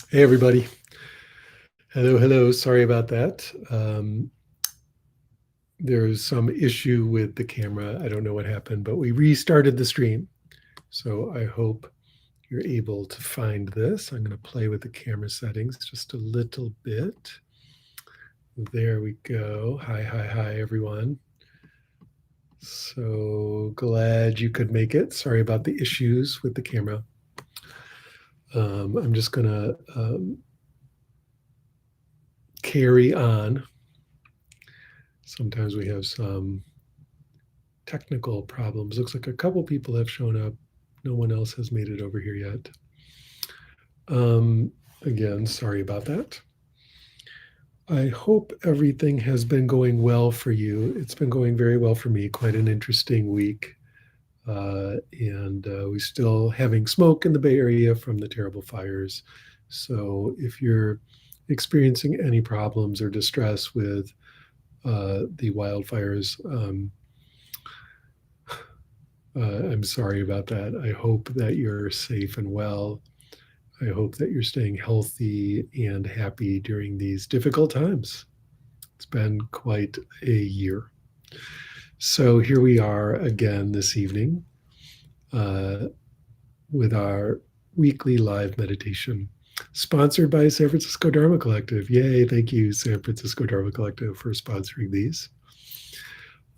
Hey, everybody. Hello, hello. Sorry about that. There's some issue with the camera. I don't know what happened, but we restarted the stream. So I hope you're able to find this. I'm going to play with the camera settings just a little bit. There we go. Hi, hi, hi, everyone. So glad you could make it. Sorry about the issues with the camera. I'm just going to carry on. Sometimes we have some technical problems. Looks like a couple people have shown up. No one else has made it over here yet. Again, sorry about that. I hope everything has been going well for you. It's been going very well for me. Quite an interesting week. And we're still having smoke in the Bay Area from the terrible fires. So if you're experiencing any problems or distress with the wildfires, I'm sorry about that. I hope that you're safe and well. I hope that you're staying healthy and happy during these difficult times. It's been quite a year. So here we are again this evening with our weekly live meditation, sponsored by San Francisco Dharma Collective. Yay, thank you, San Francisco Dharma Collective, for sponsoring these.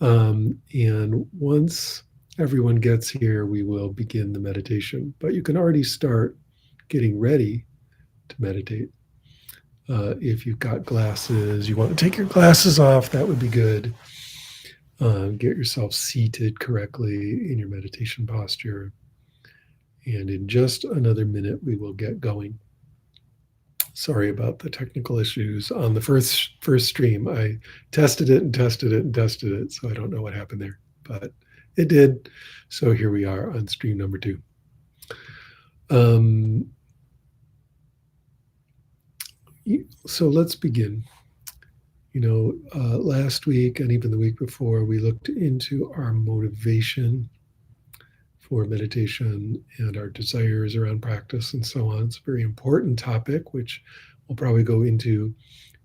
And once everyone gets here, we will begin the meditation. But you can already start getting ready to meditate. If you've got glasses, you want to take your glasses off, that would be good. Get yourself seated correctly in your meditation posture. And in just another minute, we will get going. Sorry about the technical issues on the first stream. I tested it and tested it and tested it, so I don't know what happened there, but it did. So here we are on stream number 2. So let's begin. Last week and even the week before, we looked into our motivation for meditation and our desires around practice and so on. It's a very important topic, which we'll probably go into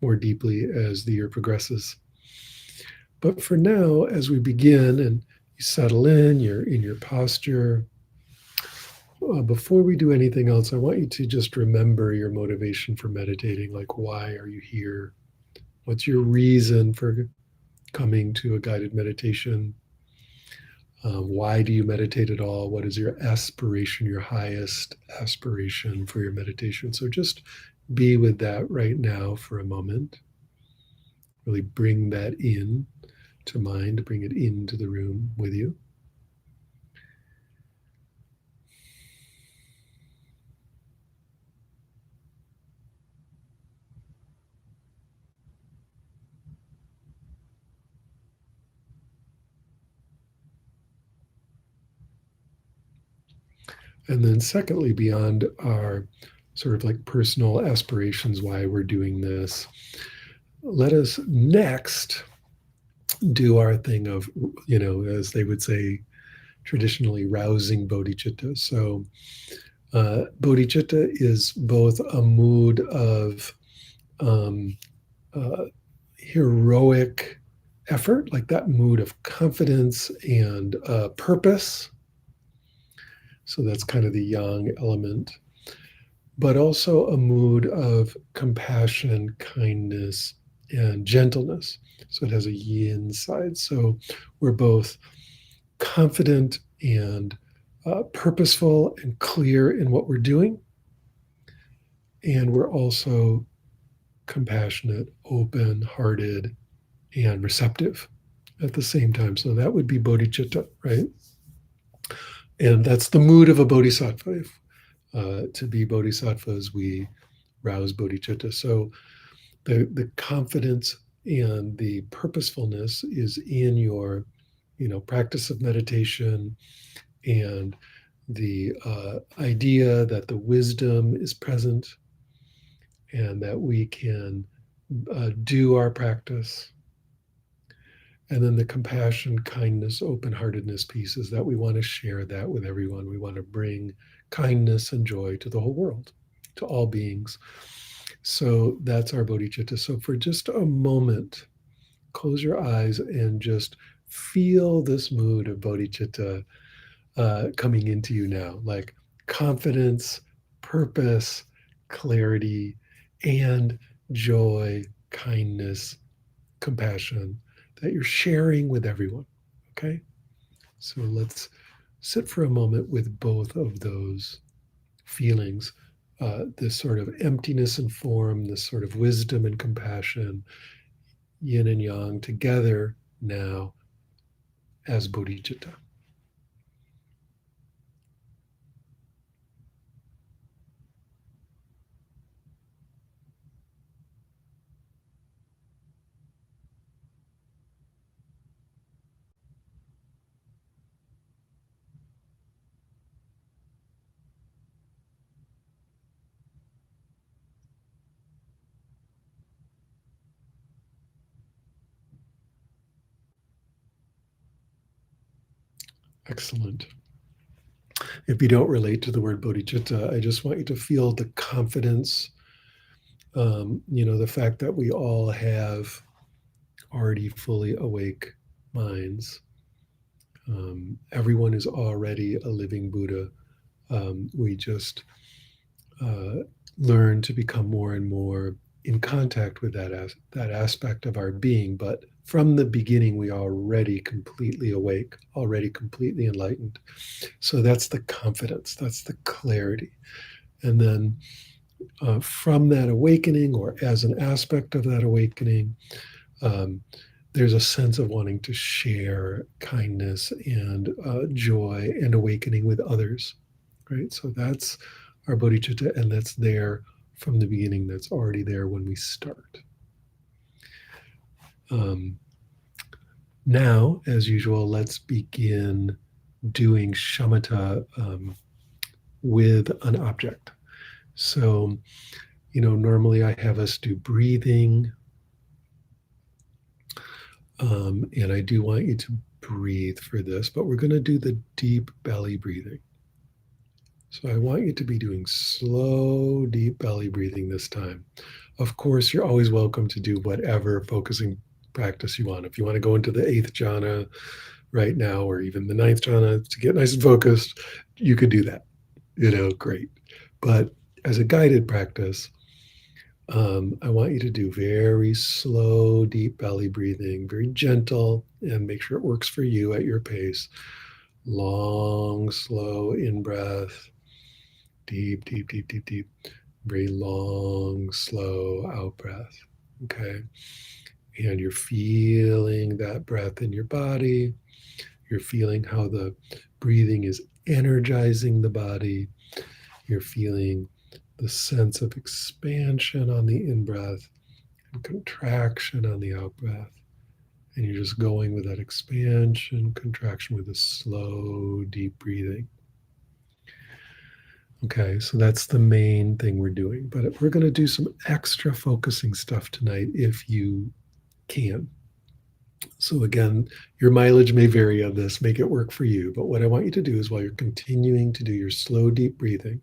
more deeply as the year progresses. But for now, as we begin and you settle in, you're in your posture, before we do anything else, I want you to just remember your motivation for meditating. Like, why are you here? What's your reason for coming to a guided meditation? Why do you meditate at all? What is your aspiration, your highest aspiration for your meditation? So just be with that right now for a moment. Really bring that in to mind, bring it into the room with you. And then secondly, beyond our sort of like personal aspirations, why we're doing this, let us next do our thing of, as they would say traditionally, rousing bodhicitta. So bodhicitta is both a mood of heroic effort, like that mood of confidence and purpose. So that's kind of the yang element, but also a mood of compassion, kindness, and gentleness. So it has a yin side. So we're both confident and purposeful and clear in what we're doing. And we're also compassionate, open hearted, and receptive at the same time. So that would be bodhicitta, right? And that's the mood of a bodhisattva. To be bodhisattvas, we rouse bodhicitta. So the confidence and the purposefulness is in your, practice of meditation, and the idea that the wisdom is present and that we can do our practice. And then the compassion, kindness, open-heartedness piece is that we want to share that with everyone. We want to bring kindness and joy to the whole world. to all beings. So that's our bodhicitta. So for just a moment, close your eyes and just feel this mood of bodhicitta coming into you now, like confidence, purpose, clarity, and joy, kindness, compassion that you're sharing with everyone. Okay? So let's sit for a moment with both of those feelings, this sort of emptiness and form, this sort of wisdom and compassion, yin and yang together now as bodhicitta. Excellent. If you don't relate to the word bodhicitta, I just want you to feel the confidence, the fact that we all have already fully awake minds. Everyone is already a living Buddha. We just uh, learn to become more and more in contact with that aspect of our being. But from the beginning, we are already completely awake, already completely enlightened. So that's the confidence, that's the clarity. And then from that awakening, or as an aspect of that awakening, um, there's a sense of wanting to share kindness and joy and awakening with others, right? So that's our bodhicitta, and that's there from the beginning. That's already there when we start. Um, Now, as usual, let's begin doing shamatha with an object. So, normally I have us do breathing, and I do want you to breathe for this, but we're going to do the deep belly breathing. So I want you to be doing slow, deep belly breathing this time. Of course, you're always welcome to do whatever focusing practice you want. If you want to go into the eighth jhana right now, or even the ninth jhana to get nice and focused, you could do that. Great. But as a guided practice, I want you to do very slow, deep belly breathing, very gentle, and make sure it works for you at your pace. Long, slow in breath, deep, deep, deep, deep, deep. Very long, slow out breath. Okay. And you're feeling that breath in your body. You're feeling how the breathing is energizing the body. You're feeling the sense of expansion on the in breath and contraction on the out breath. And you're just going with that expansion, contraction with a slow, deep breathing. Okay, so that's the main thing we're doing. But we're going to do some extra focusing stuff tonight if you can. So, again, your mileage may vary on this, make it work for you. But what I want you to do is while you're continuing to do your slow, deep breathing,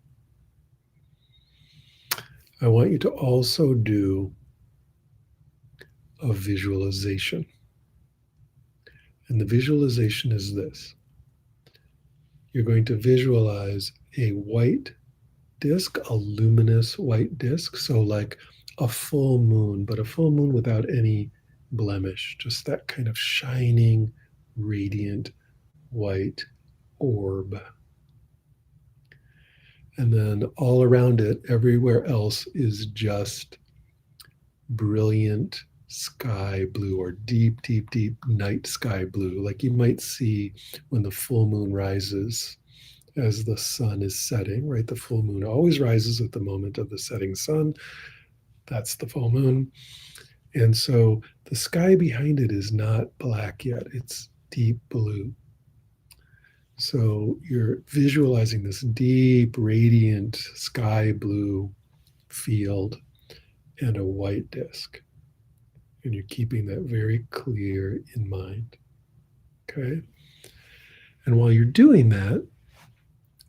I want you to also do a visualization. And the visualization is this: you're going to visualize a white disc, a luminous white disc. So, like a full moon, but a full moon without any blemish, just that kind of shining, radiant white orb. And then all around it, everywhere else is just brilliant sky blue, or deep, deep, deep night sky blue, like you might see when the full moon rises as the sun is setting, right? The full moon always rises at the moment of the setting sun. That's the full moon. And so the sky behind it is not black yet, it's deep blue. So you're visualizing this deep, radiant sky blue field and a white disk. And you're keeping that very clear in mind. Okay. And while you're doing that,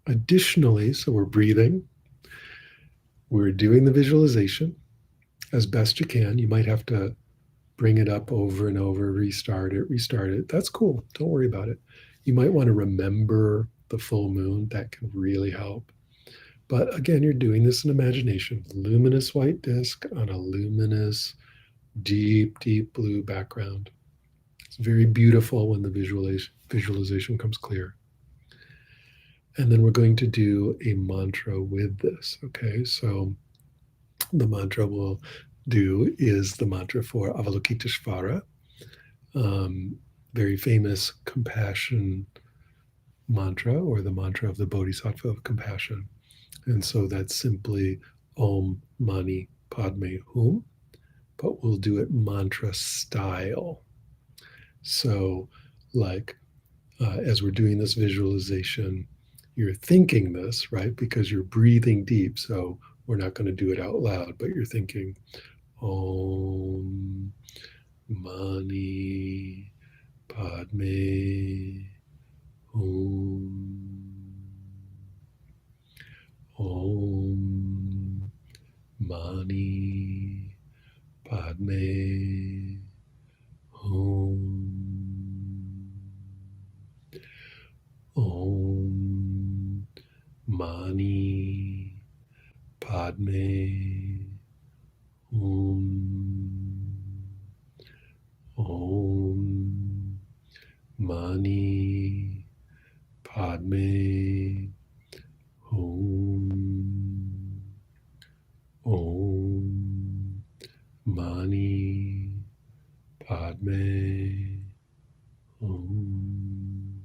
additionally, so we're breathing, we're doing the visualization as best you can. You might have to bring it up over and over, restart it. That's cool. Don't worry about it. You might want to remember the full moon. That can really help. But again, you're doing this in imagination. Luminous white disk on a luminous, deep, deep blue background. It's very beautiful when the visualization comes clear. And then we're going to do a mantra with this. Okay, so the mantra we'll do is the mantra for Avalokiteshvara, very famous compassion mantra, or the mantra of the Bodhisattva of compassion. And so that's simply Om Mani Padme Hum, but we'll do it mantra style. So, like, as we're doing this visualization, you're thinking this, right? Because you're breathing deep. So we're not going to do it out loud, but you're thinking Om Mani Padme Hum. Om Mani Padme Hum. Om Mani Padme Hum. Om Mani Padme Hum. Om Mani Padme Hum.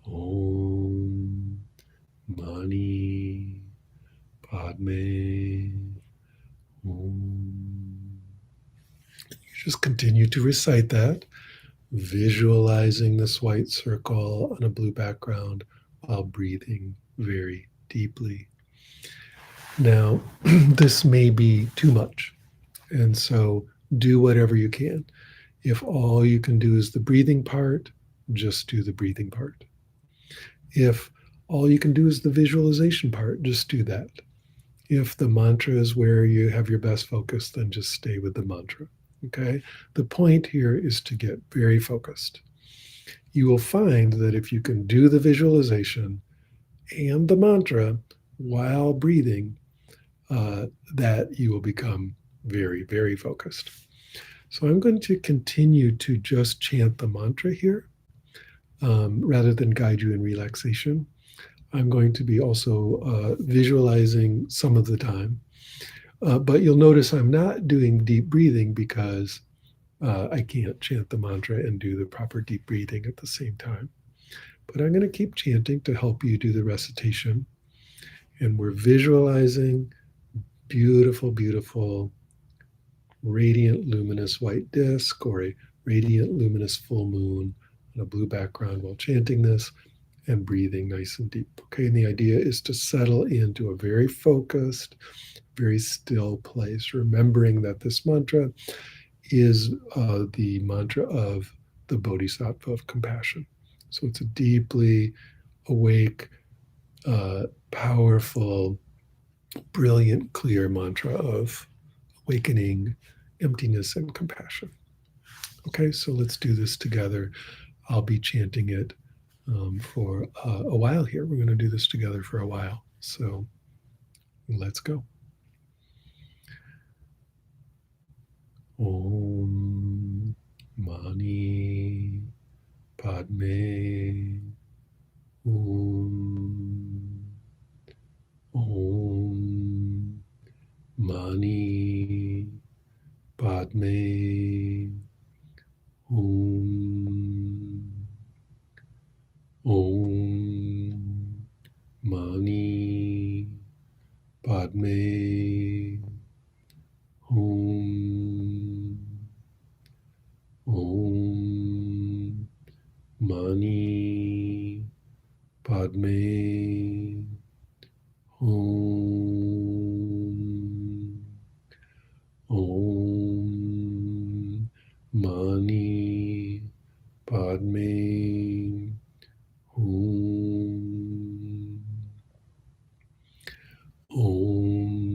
Om Mani Padme Hum. You just continue to recite that, visualizing this white circle on a blue background while breathing very deeply. Now, this may be too much, and so do whatever you can. If all you can do is the breathing part, just do the breathing part. If all you can do is the visualization part, just do that. If the mantra is where you have your best focus, then just stay with the mantra. Okay? The point here is to get very focused. You will find that if you can do the visualization and the mantra while breathing, that you will become very, very focused. So I'm going to continue to just chant the mantra here rather than guide you in relaxation. I'm going to be also visualizing some of the time. But you'll notice I'm not doing deep breathing because I can't chant the mantra and do the proper deep breathing at the same time. But I'm going to keep chanting to help you do the recitation. And we're visualizing beautiful, beautiful, radiant, luminous white disk or a radiant, luminous full moon on a blue background while chanting this and breathing nice and deep. Okay, and the idea is to settle into a very focused, very still place, remembering that this mantra is the mantra of the Bodhisattva of compassion. So it's a deeply awake, powerful, brilliant, clear mantra of awakening, emptiness, and compassion. Okay, so let's do this together. I'll be chanting it for a while here. We're going to do this together for a while. So let's go. Om Mani Padme Hum. Om Mani Padme Hum. Om Mani Padme Hum. Om Mani Padme Hum. Om Mani Padme Hum. Om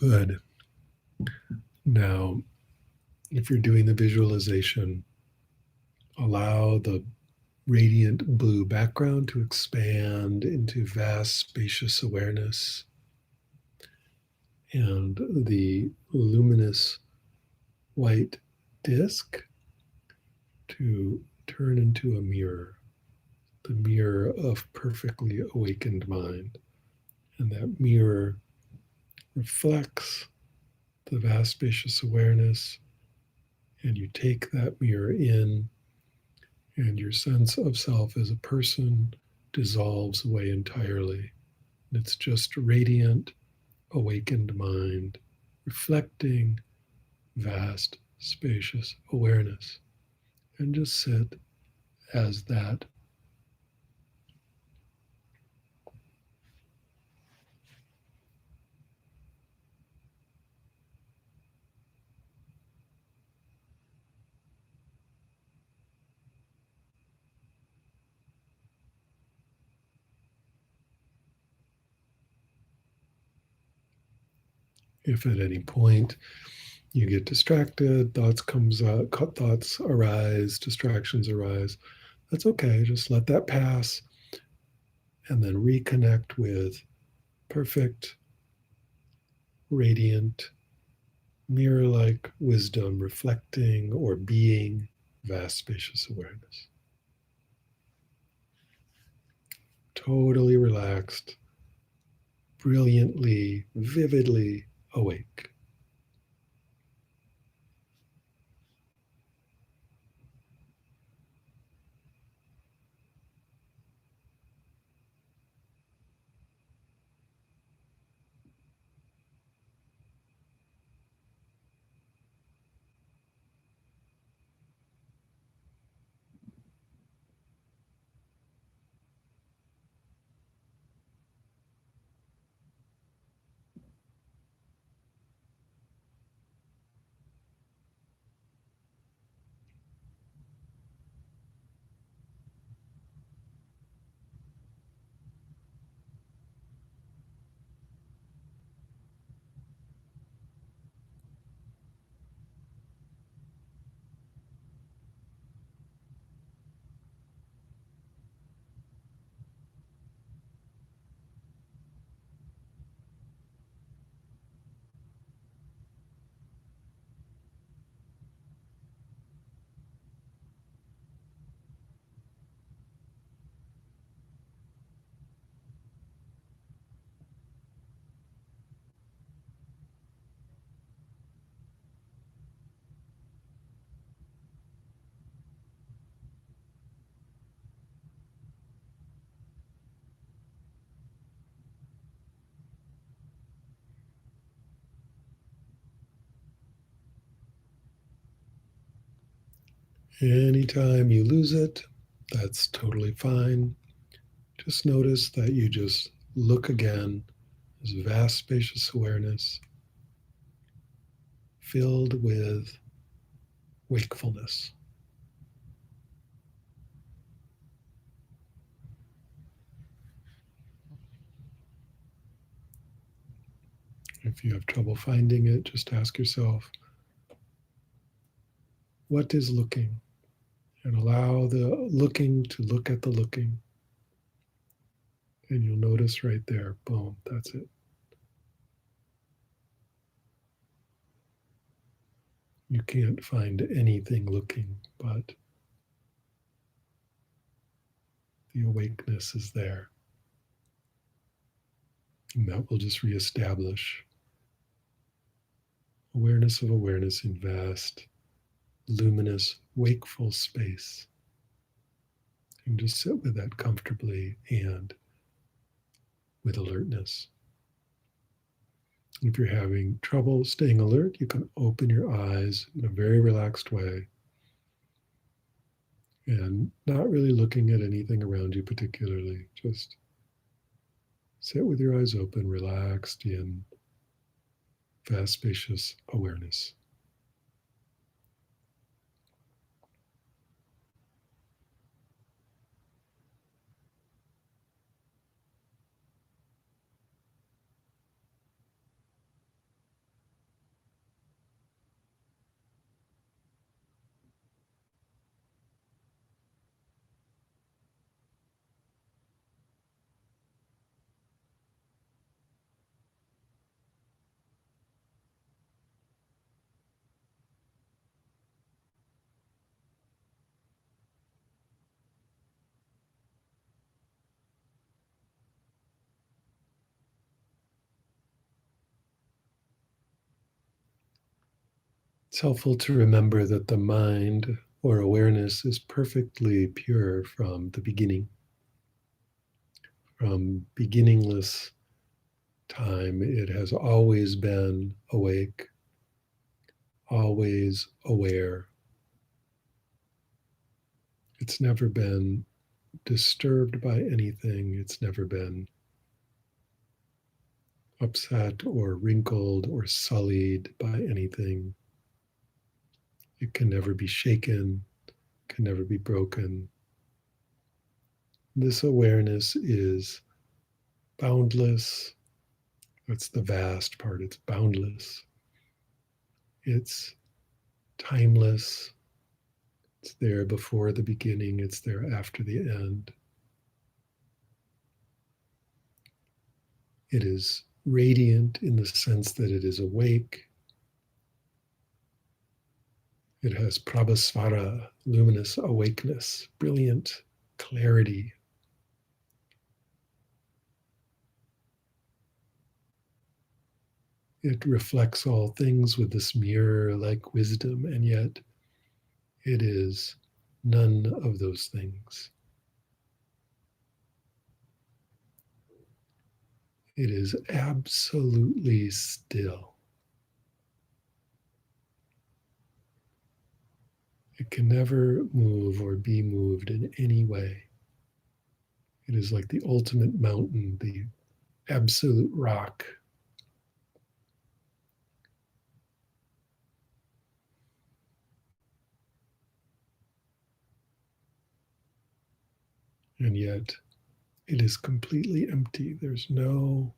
Good. Now, if you're doing the visualization, allow the radiant blue background to expand into vast, spacious awareness, and the luminous white disk to turn into a mirror, the mirror of perfectly awakened mind. And that mirror reflects the vast, spacious awareness, and you take that mirror in, and your sense of self as a person dissolves away entirely. And it's just radiant, awakened mind reflecting vast, spacious awareness. And just sit as that. If at any point you get distracted, thoughts arise, distractions arise, that's okay. Just let that pass and then reconnect with perfect, radiant, mirror like wisdom, reflecting or being vast, spacious awareness. Totally relaxed, brilliantly, vividly awake. Anytime you lose it, that's totally fine. Just notice that you just look again as vast, spacious awareness filled with wakefulness. If you have trouble finding it, just ask yourself, what is looking? And allow the looking to look at the looking. And you'll notice right there, boom, that's it. You can't find anything looking, but the awakeness is there. And that will just reestablish awareness of awareness in vast, luminous, wakeful space. And just sit with that comfortably and with alertness. If you're having trouble staying alert, you can open your eyes in a very relaxed way and not really looking at anything around you particularly. Just sit with your eyes open, relaxed in vast, spacious awareness. It's helpful to remember that the mind or awareness is perfectly pure from the beginning, from beginningless time. It has always been awake, always aware. It's never been disturbed by anything. It's never been upset or wrinkled or sullied by anything. It can never be shaken, can never be broken. This awareness is boundless. That's the vast part. It's boundless. It's timeless. It's there before the beginning. It's there after the end. It is radiant in the sense that it is awake. It has prabhasvara, luminous awakeness, brilliant clarity. It reflects all things with this mirror-like wisdom, and yet it is none of those things. It is absolutely still. It can never move or be moved in any way. It is like the ultimate mountain, the absolute rock. And yet it is completely empty. There's no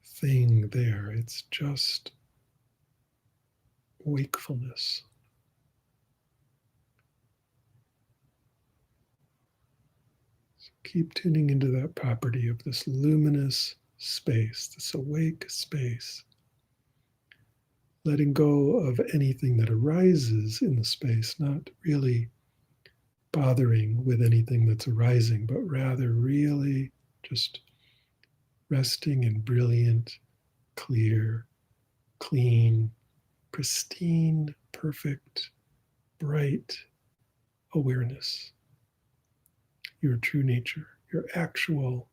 thing there. It's just wakefulness. So keep tuning into that property of this luminous space, this awake space. Letting go of anything that arises in the space, not really bothering with anything that's arising, but rather really just resting in brilliant, clear, clean, pristine, perfect, bright awareness. Your true nature, your actual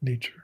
nature.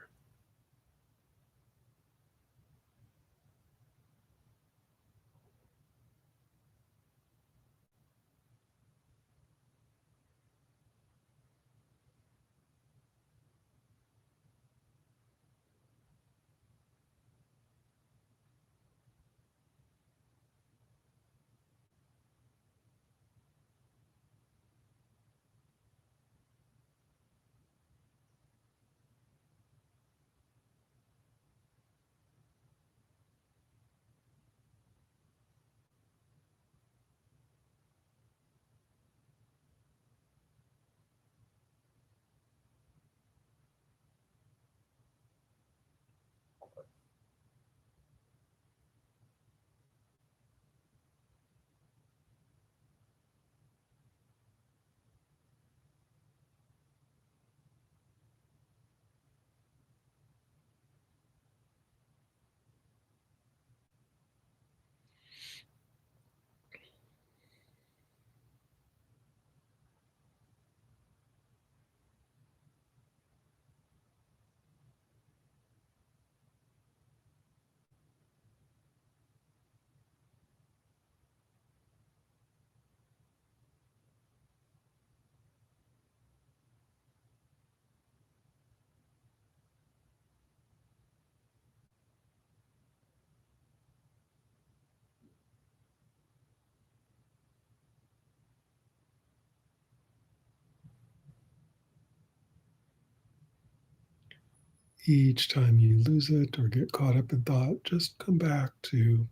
Each time you lose it or get caught up in thought, just come back to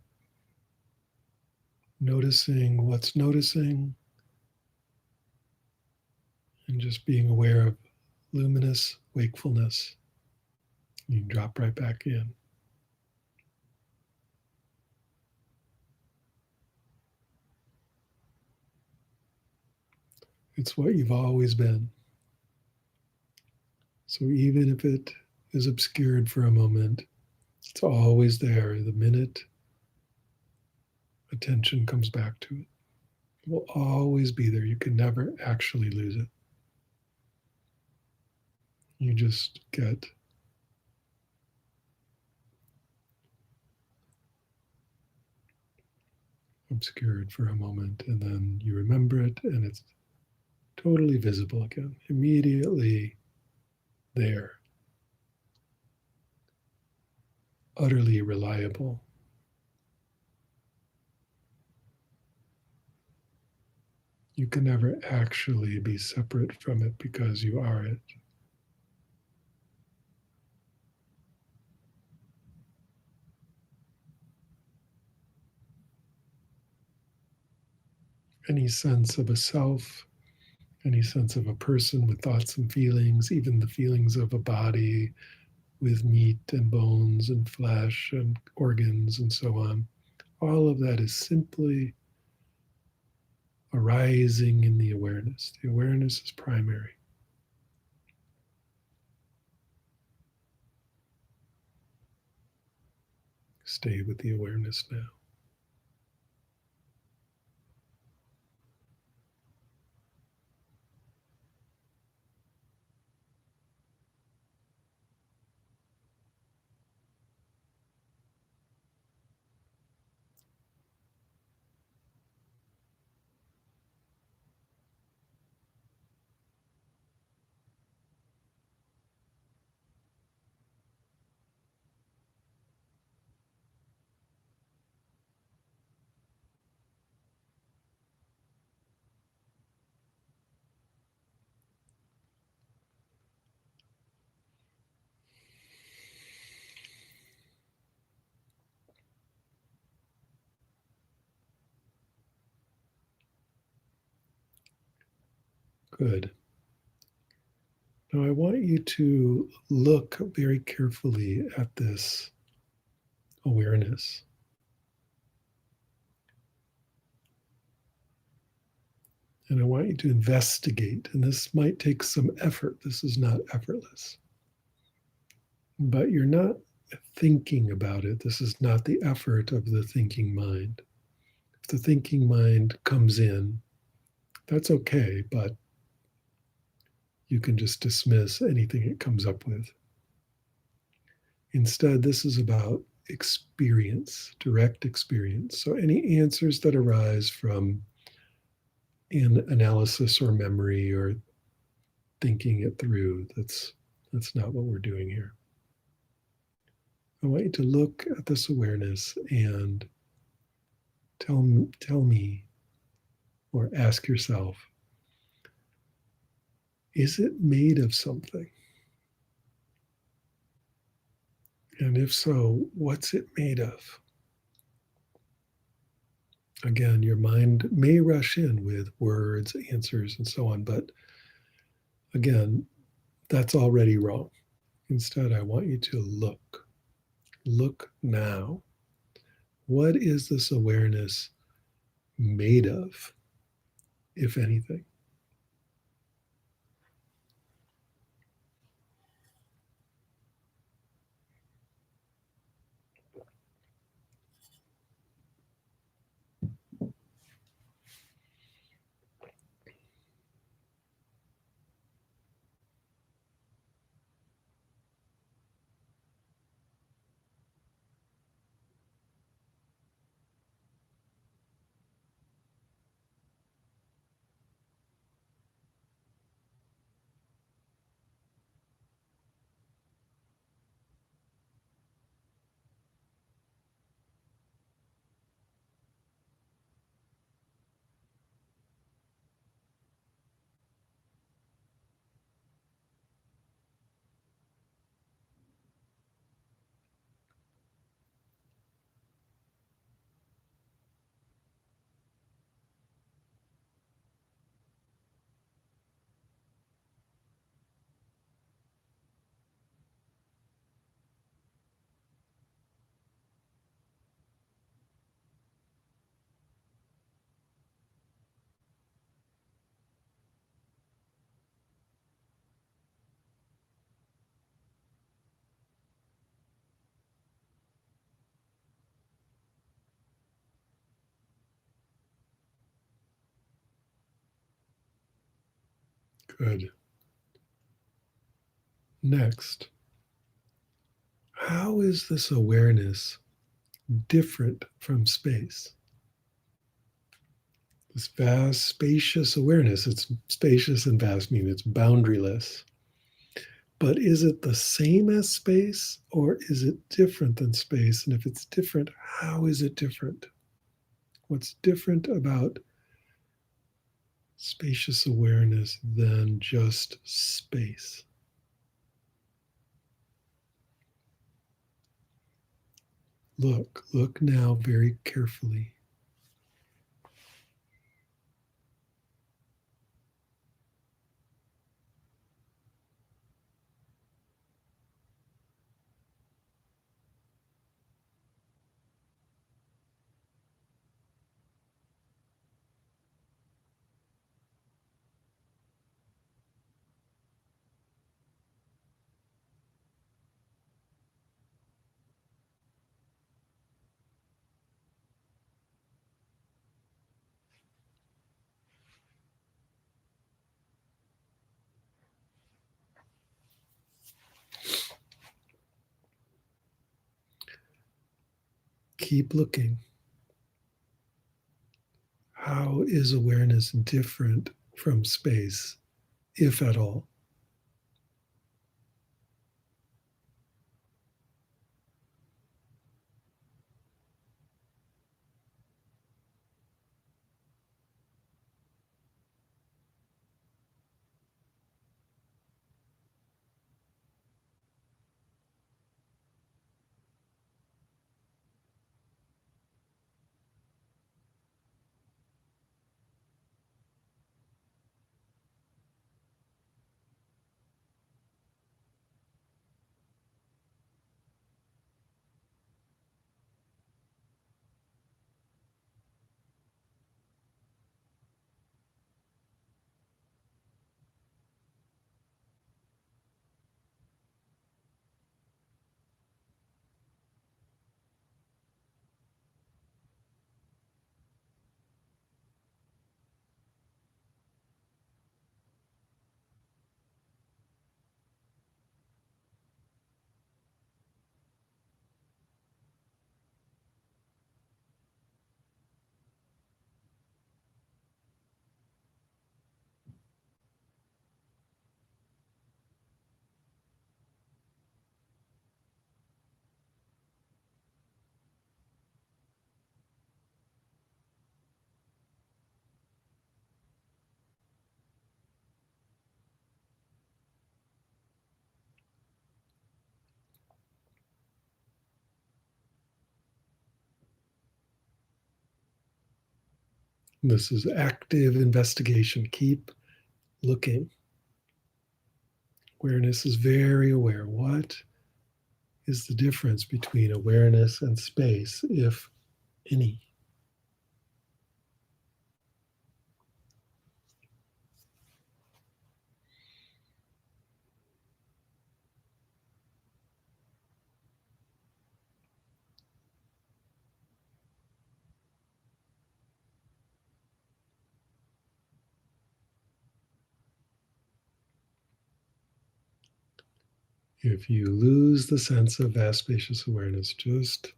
noticing what's noticing and just being aware of luminous wakefulness. You can drop right back in. It's what you've always been. So even if it is obscured for a moment, it's always there. The minute attention comes back to it. It will always be there. You can never actually lose it. You just get obscured for a moment, and then you remember it, and it's totally visible again, immediately there, utterly reliable. You can never actually be separate from it because you are it. Any sense of a self, any sense of a person with thoughts and feelings, even the feelings of a body with meat and bones and flesh and organs and so on, all of that is simply arising in the awareness. The awareness is primary. Stay with the awareness now. Good. Now I want you to look very carefully at this awareness. And I want you to investigate. And this might take some effort. This is not effortless. But you're not thinking about it. This is not the effort of the thinking mind. If the thinking mind comes in, that's okay, but you can just dismiss anything it comes up with. Instead, this is about experience, direct experience. So any answers that arise from in analysis or memory or thinking it through, that's not what we're doing here. I want you to look at this awareness and tell me or ask yourself, is it made of something? And if so, what's it made of? Again, your mind may rush in with words, answers, and so on, but again, that's already wrong. Instead, I want you to look. Look now. What is this awareness made of, if anything? Good. Next, how is this awareness different from space? This vast, spacious awareness, it's spacious and vast, meaning it's boundaryless. But is it the same as space or is it different than space? And if it's different, how is it different? What's different about spacious awareness than just space? Look now very carefully. Keep looking. How is awareness different from space, if at all? This is active investigation. Keep looking. Awareness is very aware. What is the difference between awareness and space, if any? If you lose the sense of vast, spacious awareness, just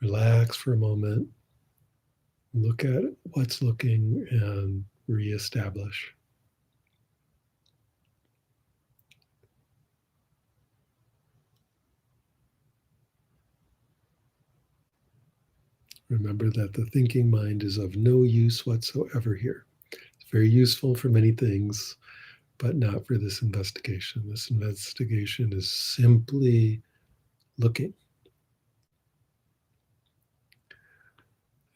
relax for a moment, look at what's looking, and reestablish. Remember that the thinking mind is of no use whatsoever here. It's very useful for many things, but not for this investigation. This investigation is simply looking.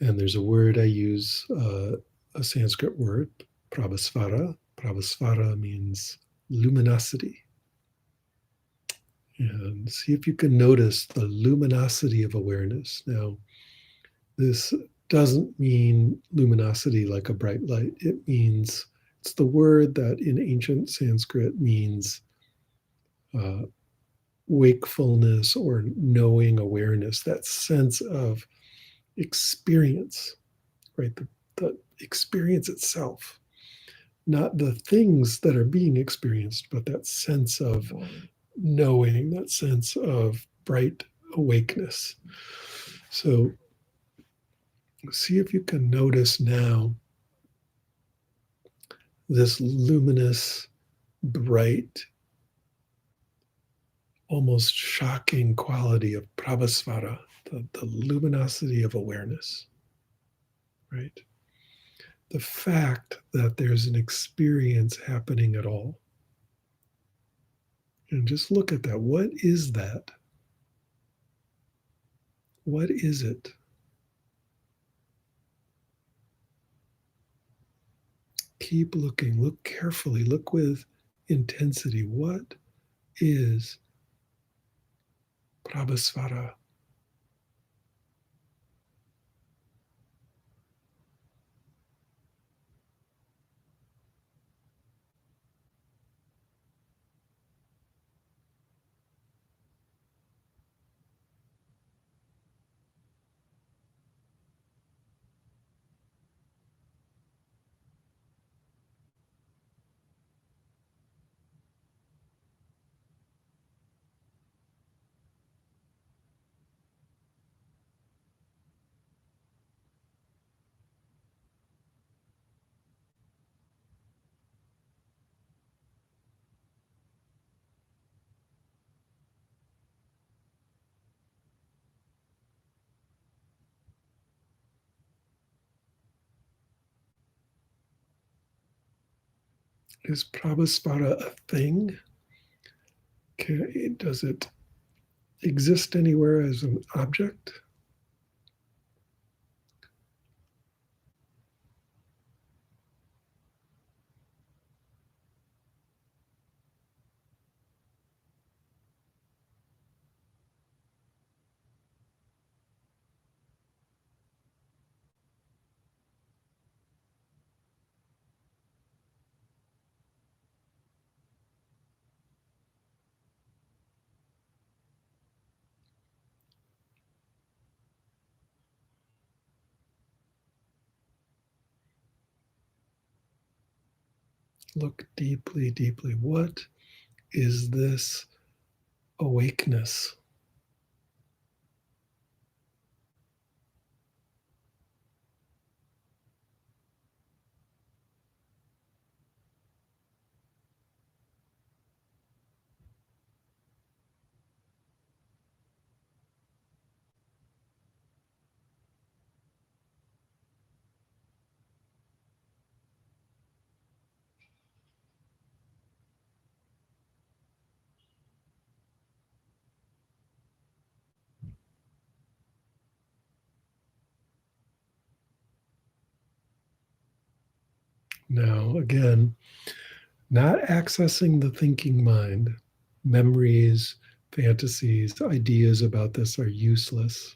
And there's a word I use, a Sanskrit word, prabhasvara. Prabhasvara means luminosity. And see if you can notice the luminosity of awareness. Now, this doesn't mean luminosity like a bright light. It means, it's the word that in ancient Sanskrit means wakefulness or knowing awareness, that sense of experience, right? The experience itself. not the things that are being experienced, but that sense of knowing, that sense of bright awakeness. So see if you can notice now this luminous, bright, almost shocking quality of prabhasvara, the luminosity of awareness, right? The fact that there's an experience happening at all. And just look at that. What is that? What is it? Keep looking, look carefully, look with intensity. What is prabhasvara? Is prabhasvara a thing? Does it exist anywhere as an object? Look deeply, deeply. What is this awakeness? Now, again, not accessing the thinking mind. Memories, fantasies, ideas about this are useless,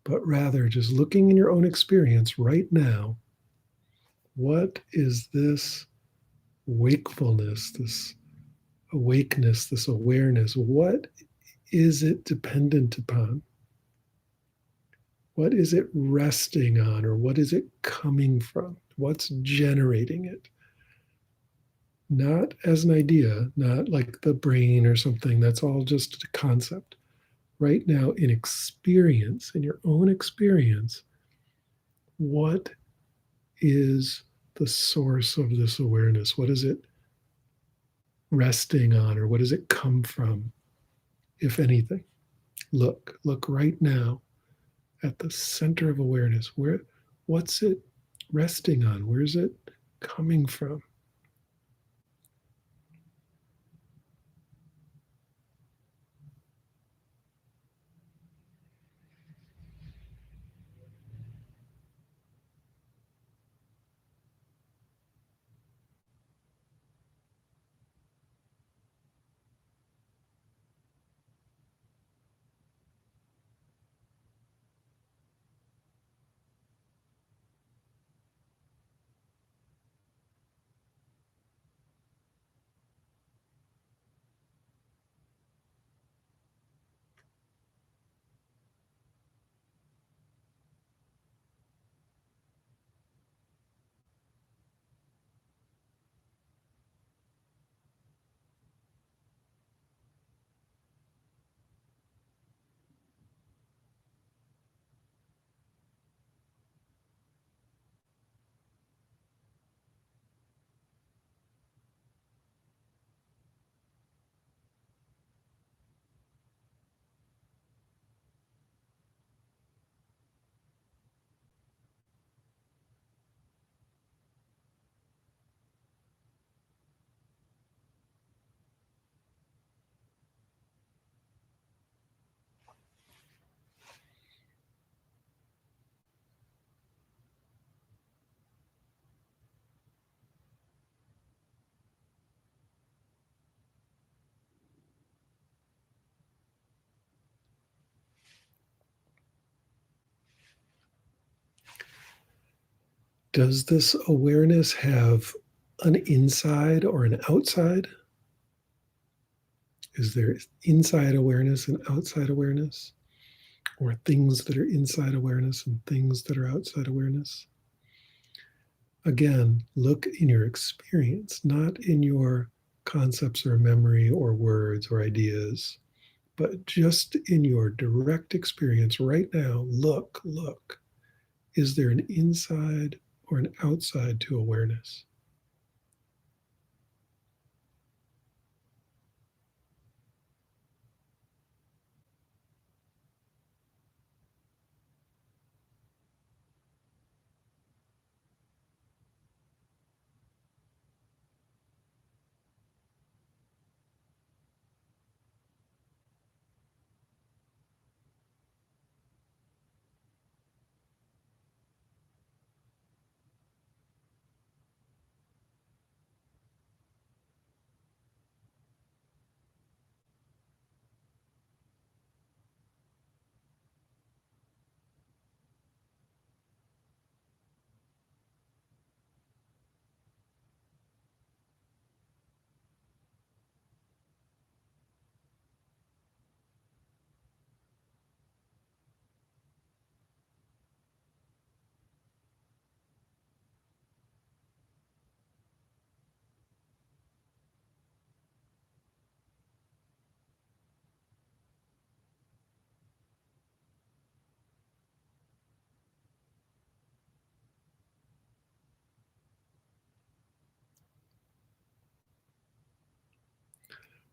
but rather just looking in your own experience right now. What is this wakefulness, this awakeness, this awareness? What is it dependent upon? What is it resting on, or what is it coming from? What's generating it? Not as an idea, not like the brain or something. That's all just a concept. Right now, in experience, in your own experience, what is the source of this awareness? What is it resting on, or what does it come from, if anything? Look right now at the center of awareness. What's it resting on? Where's it coming from? Does this awareness have an inside or an outside? Is there inside awareness and outside awareness? Or things that are inside awareness and things that are outside awareness? Again, look in your experience, not in your concepts or memory or words or ideas, but just in your direct experience right now. Look. Is there an inside or an outside to awareness?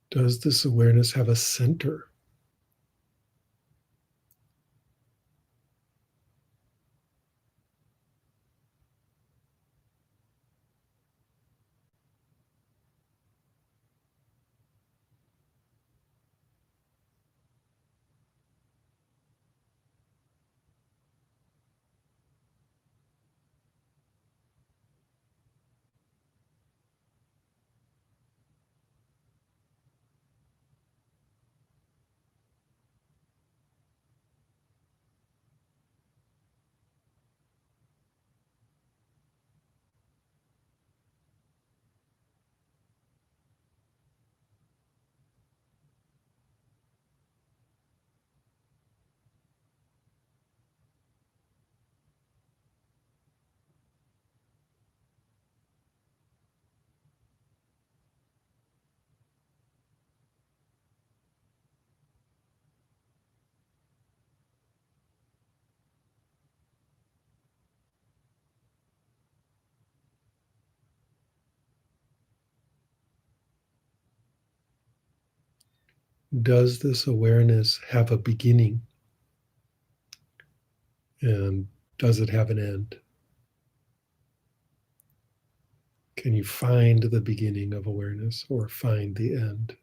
Does this awareness have a center? Does this awareness have a beginning? And does it have an end? Can you find the beginning of awareness or find the end?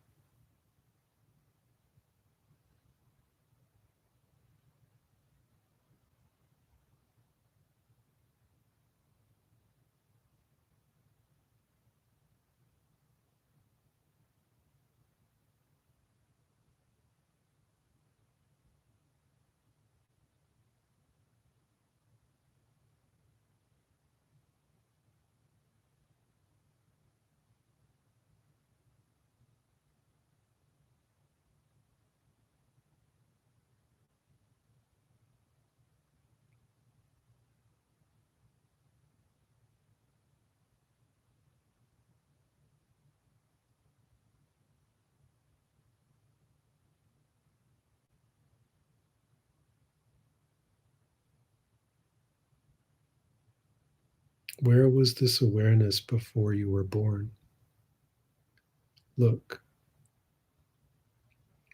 Where was this awareness before you were born? Look.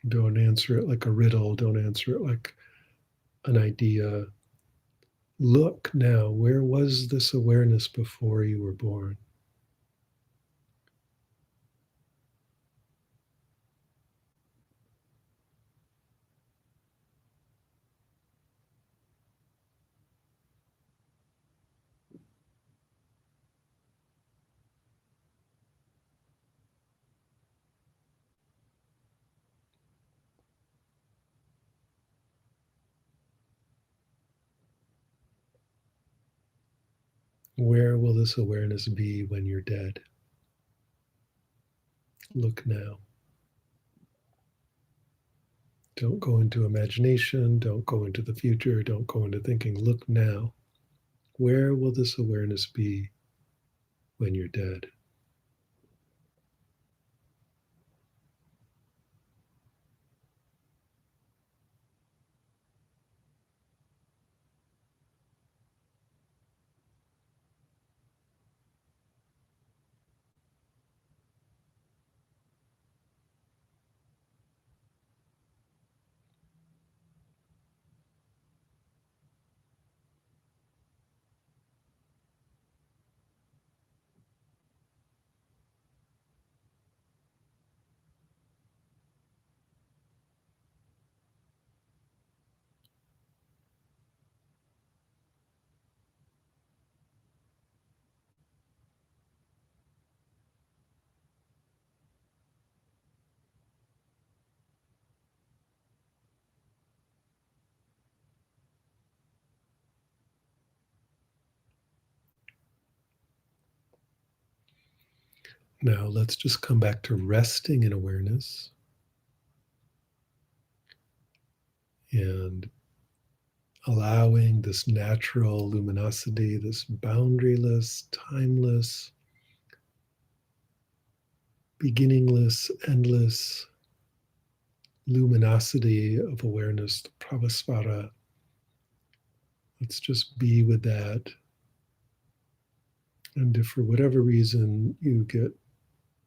Don't answer it like a riddle. Don't answer it like an idea. Look now, where was this awareness before you were born? Where will this awareness be when you're dead? Look now. Don't go into imagination. Don't go into the future. Don't go into thinking. Look now. Where will this awareness be when you're dead? Now let's just come back to resting in awareness and allowing this natural luminosity, this boundaryless, timeless, beginningless, endless luminosity of awareness, the pravasvara. Let's just be with that. And if for whatever reason you get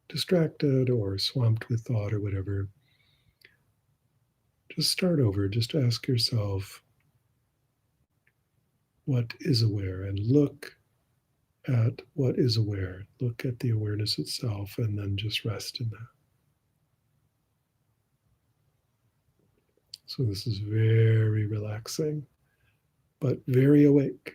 distracted or swamped with thought or whatever, just start over. Just ask yourself, what is aware? And look at what is aware. Look at the awareness itself and then just rest in that. So this is very relaxing, but very awake.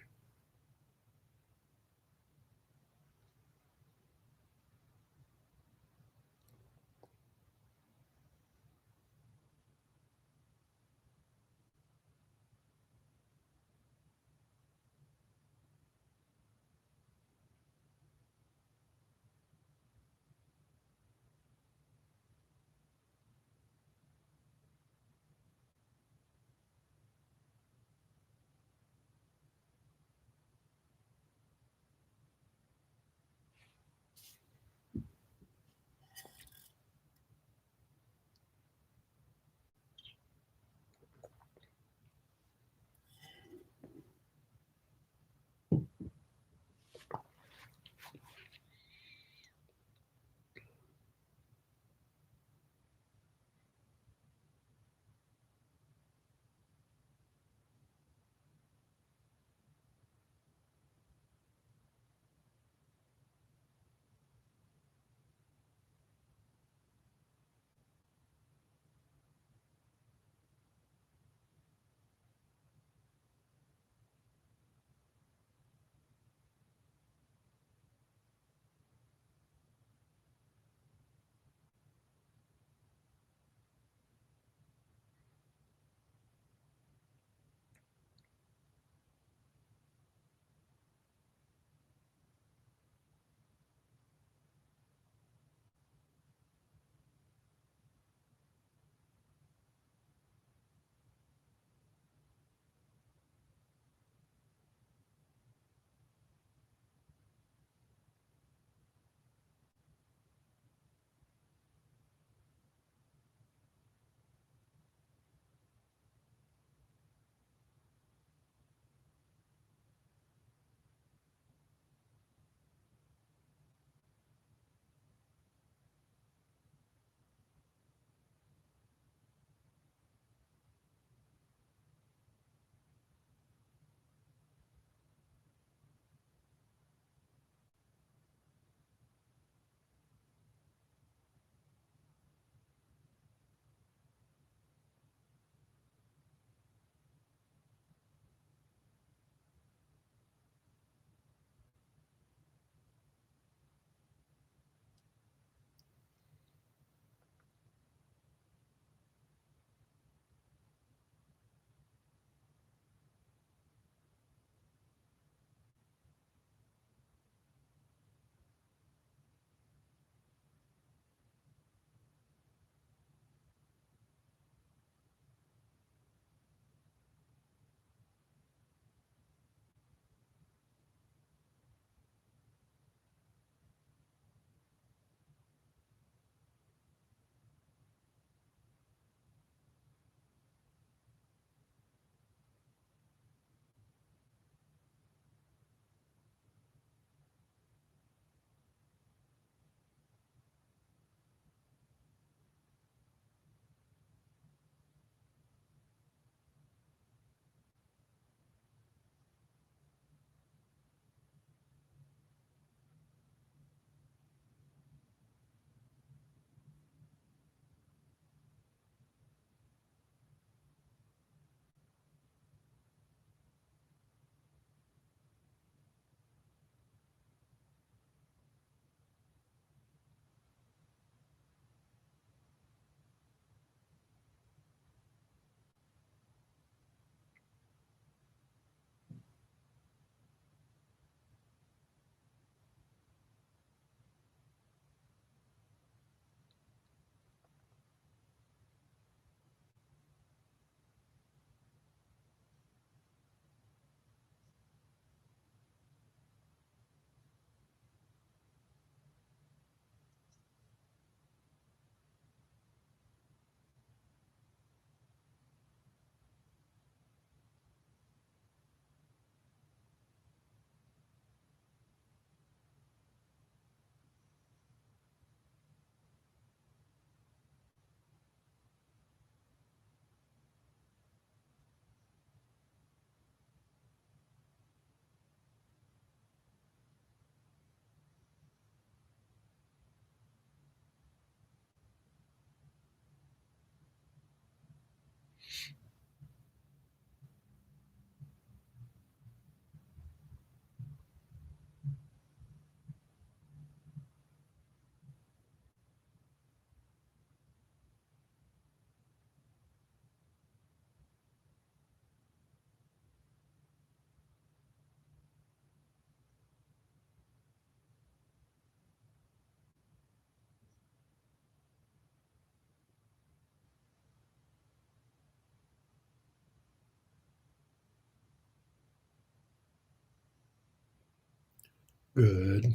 Good.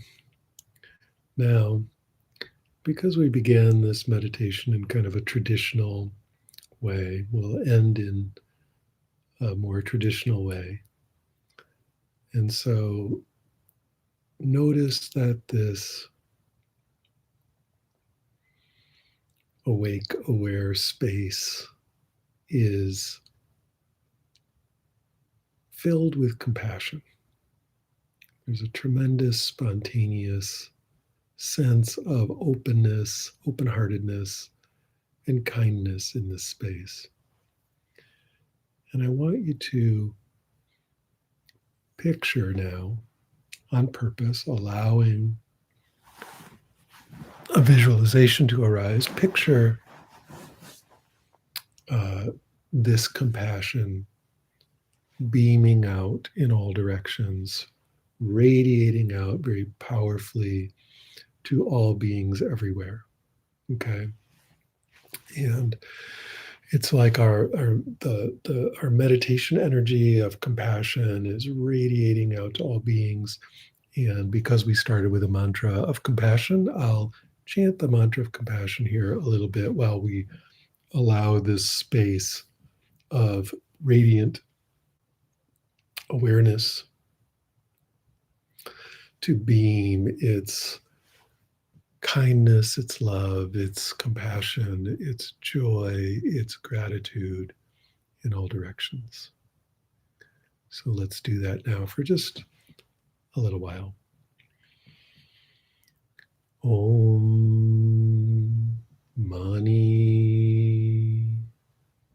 Now, because we began this meditation in kind of a traditional way, we'll end in a more traditional way. And so notice that this awake, aware space is filled with compassion. There's a tremendous spontaneous sense of openness, open-heartedness, and kindness in this space. And I want you to picture now, on purpose, allowing a visualization to arise. Picture this compassion beaming out in all directions, radiating out very powerfully to all beings everywhere. Okay. And it's like our meditation energy of compassion is radiating out to all beings. And because we started with a mantra of compassion, I'll chant the mantra of compassion here a little bit while we allow this space of radiant awareness to beam its kindness, its love, its compassion, its joy, its gratitude in all directions. So let's do that now for just a little while. Om Maṇi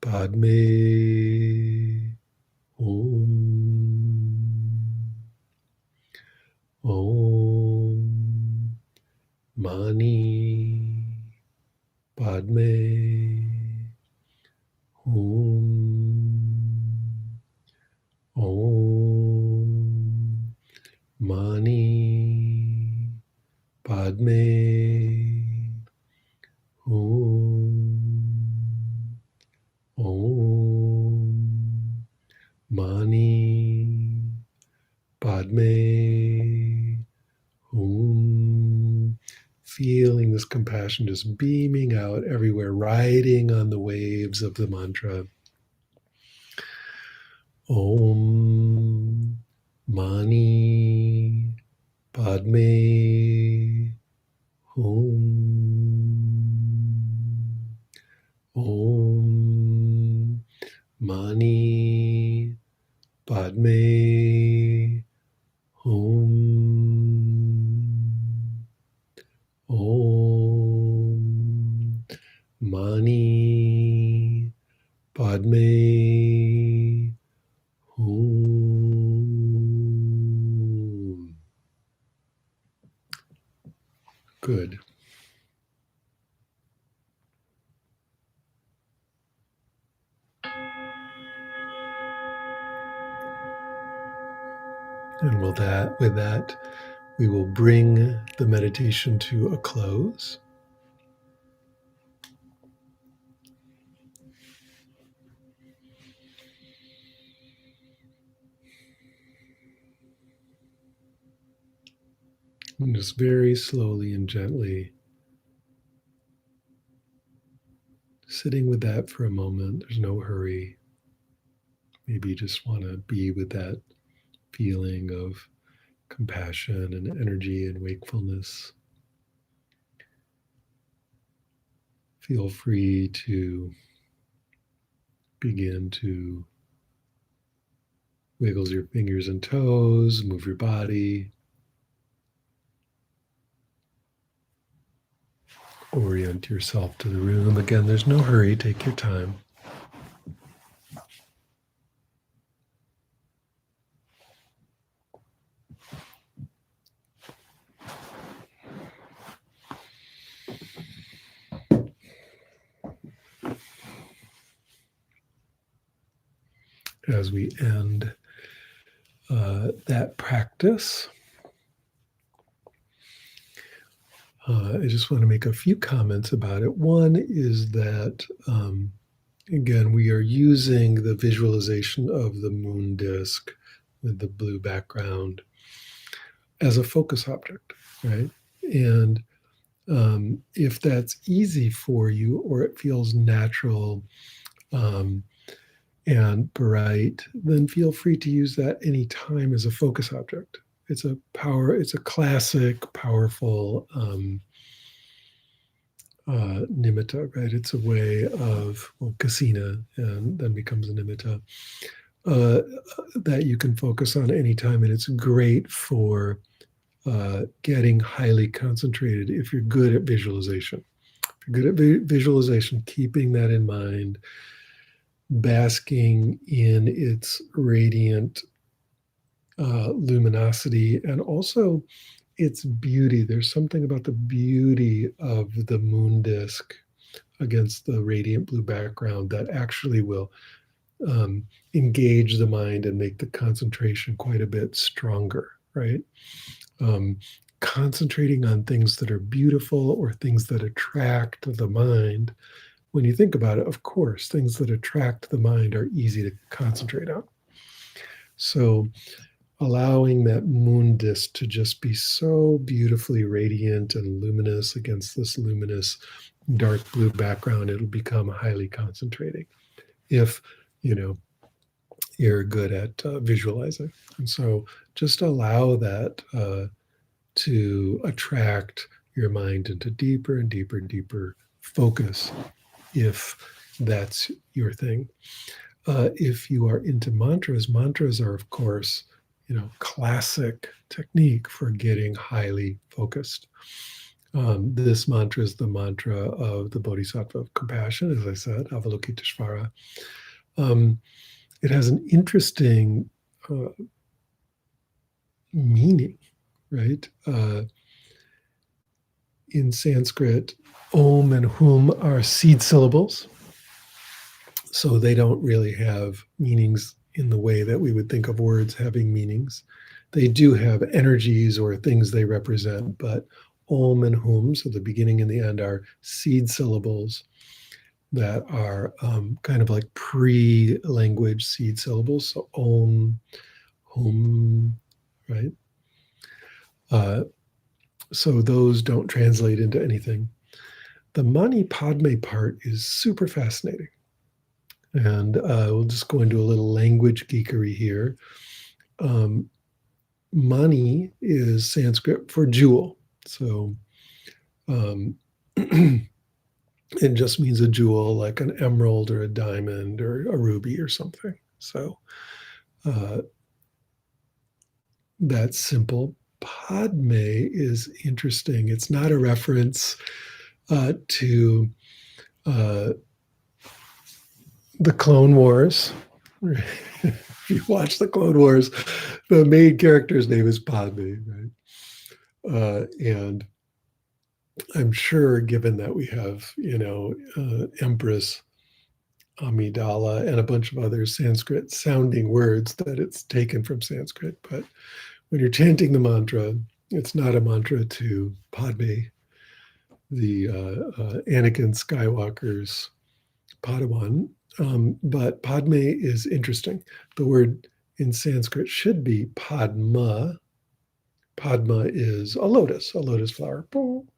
Padme Om Om Maṇi Padme Om Om Maṇi Padme Om Om Maṇi Padme Om. Feeling this compassion just beaming out everywhere, riding on the waves of the mantra. Om Maṇi Padme Om Om Maṇi Padme Om Om Maṇi Padme Om. Good. And with that, we will bring the meditation to a close. And just very slowly and gently sitting with that for a moment. There's no hurry. Maybe you just want to be with that feeling of compassion and energy and wakefulness. Feel free to begin to wiggle your fingers and toes, move your body, orient yourself to the room. Again, there's no hurry. Take your time. As we end that practice, I just want to make a few comments about it. One is that, again, we are using the visualization of the moon disk with the blue background as a focus object, right? And if that's easy for you or it feels natural um, and bright, then feel free to use that anytime as a focus object. It's a classic, powerful nimitta, right? It's a way of, well, kasina, and then becomes a nimitta, uh, that you can focus on anytime. And it's great for getting highly concentrated if you're good at visualization. If you're good at visualization, keeping that in mind, basking in its radiant luminosity and also its beauty. There's something about the beauty of the moon disk against the radiant blue background that actually will engage the mind and make the concentration quite a bit stronger, right? Um, Concentrating on things that are beautiful or things that attract the mind. When you think about it, of course, things that attract the mind are easy to concentrate on. So, allowing that moon disk to just be so beautifully radiant and luminous against this luminous dark blue background, it'll become highly concentrating if you know you're good at visualizing. And so just allow that to attract your mind into deeper and deeper and deeper focus if that's your thing. If you are into mantras, mantras are, of course, classic technique for getting highly focused. This mantra is the mantra of the Bodhisattva of compassion, as I said, Avalokiteshvara. It has an interesting meaning, right? In Sanskrit, Om and Hum are seed syllables. So they don't really have meanings in the way that we would think of words having meanings. They do have energies or things they represent, but Om and Hum, so the beginning and the end, are seed syllables that are kind of like pre-language seed syllables. So Om, Hum, right? So those don't translate into anything. The Maṇi Padme part is super fascinating. And we'll just go into a little language geekery here. Maṇi is Sanskrit for jewel. So it just means a jewel, like an emerald or a diamond or a ruby or something. So that's simple. Padme is interesting. It's not a reference to the Clone Wars. If you watch the Clone Wars, the main character's name is Padme, right? And I'm sure, given that we have, Empress Amidala and a bunch of other Sanskrit sounding words, that it's taken from Sanskrit. But when you're chanting the mantra, it's not a mantra to Padme, the Anakin Skywalker's Padawan. But Padme is interesting. The word in Sanskrit should be Padma. Padma is a lotus flower.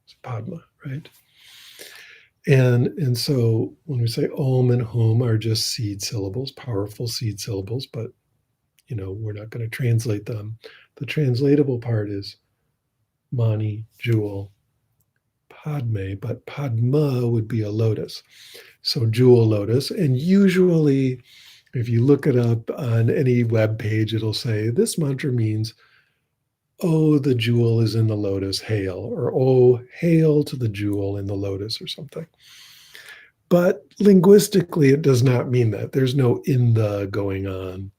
It's Padma, right? And so when we say Om and Hum are just seed syllables, powerful seed syllables, but we're not going to translate them. The translatable part is Maṇi, jewel, Padme, but Padma would be a lotus. So jewel lotus. And usually, if you look it up on any web page, it'll say this mantra means, oh, the jewel is in the lotus, hail, or oh, hail to the jewel in the lotus or something. But linguistically, it does not mean that. There's no in the going on,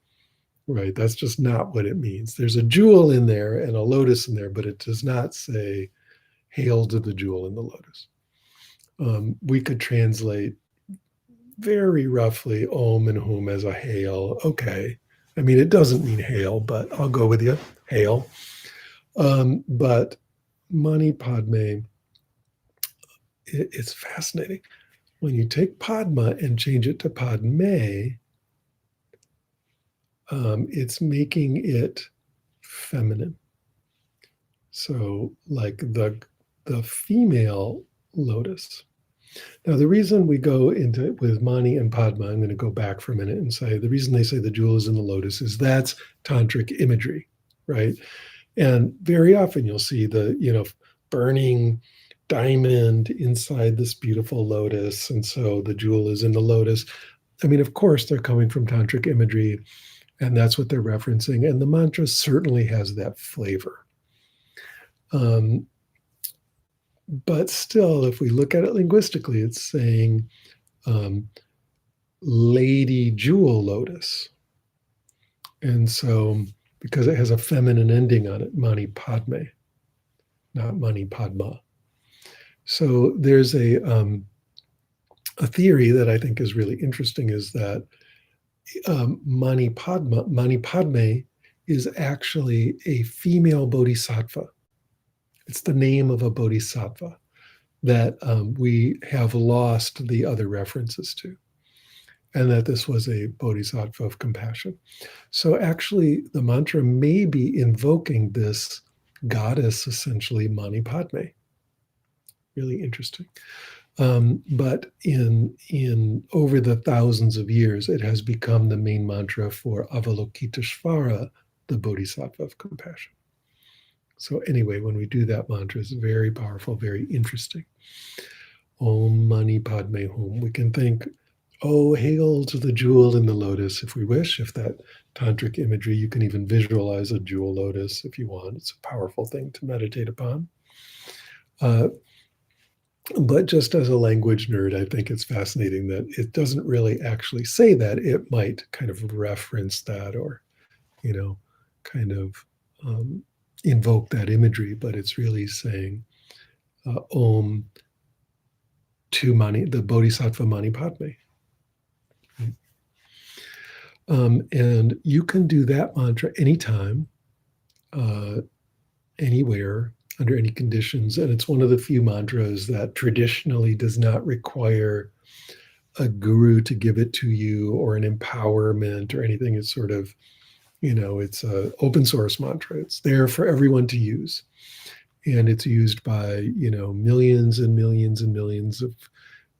right? That's just not what it means. There's a jewel in there and a lotus in there, but it does not say hail to the jewel in the lotus. We could translate very roughly Om and Hum as a hail. Okay. I mean, it doesn't mean hail, but I'll go with you. Hail. But Maṇi Padme, it's fascinating. When you take Padma and change it to Padme, it's making it feminine. So like the female lotus. Now, the reason we go into it with Maṇi and Padma, I'm going to go back for a minute and say the reason they say the jewel is in the lotus is that's tantric imagery, right? And very often you'll see the, burning diamond inside this beautiful lotus. And so the jewel is in the lotus. I mean, of course, they're coming from tantric imagery, and that's what they're referencing. And the mantra certainly has that flavor. But still, if we look at it linguistically, it's saying Lady Jewel Lotus. And so, because it has a feminine ending on it, Maṇi Padme, not Maṇi Padma. So there's a theory that I think is really interesting is that Maṇi Padme is actually a female bodhisattva. It's the name of a bodhisattva that we have lost the other references to, and that this was a bodhisattva of compassion. So actually, the mantra may be invoking this goddess, essentially Maṇi Padme. Really interesting. But in over the thousands of years, it has become the main mantra for Avalokiteshvara, the bodhisattva of compassion. So anyway, when we do that mantra, it's very powerful, very interesting. Om Mani Padme Hum. We can think, oh, hail to the jewel in the lotus if we wish. If that tantric imagery, you can even visualize a jewel lotus if you want. It's a powerful thing to meditate upon. But just as a language nerd, I think it's fascinating that it doesn't really actually say that. It might kind of reference that or, kind of invoke that imagery, but it's really saying Om to Maṇi, the Bodhisattva Maṇi Padme. And you can do that mantra anytime, anywhere, under any conditions. And it's one of the few mantras that traditionally does not require a guru to give it to you or an empowerment or anything. It's sort of, it's an open source mantra. It's there for everyone to use. And it's used by, millions and millions and millions of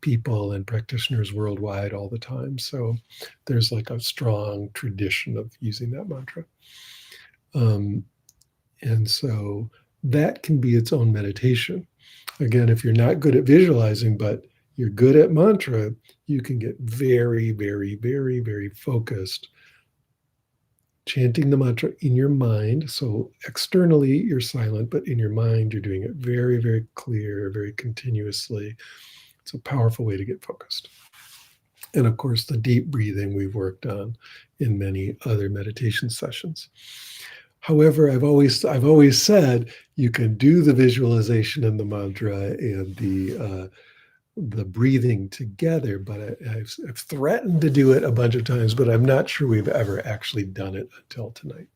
people and practitioners worldwide all the time. So there's like a strong tradition of using that mantra. And so that can be its own meditation. Again, if you're not good at visualizing, but you're good at mantra, you can get very, very, very, very focused chanting the mantra in your mind. So externally, you're silent, but in your mind, you're doing it very, very clear, very continuously. It's a powerful way to get focused. And of course, the deep breathing we've worked on in many other meditation sessions. However, I've always said you can do the visualization and the mantra and the breathing together, but I've threatened to do it a bunch of times, but I'm not sure we've ever actually done it until tonight.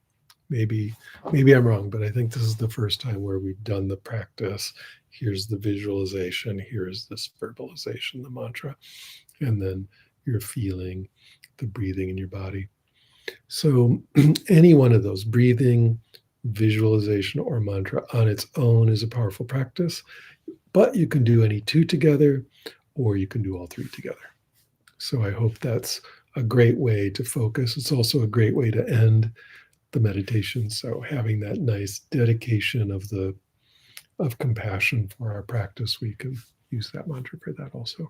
Maybe I'm wrong, but I think this is the first time where we've done the practice. Here's the visualization, here's this verbalization, the mantra, and then you're feeling the breathing in your body. So any one of those, breathing, visualization, or mantra on its own is a powerful practice, but you can do any two together, or you can do all three together. So I hope that's a great way to focus. It's also a great way to end the meditation. So having that nice dedication of compassion for our practice, we can use that mantra for that also.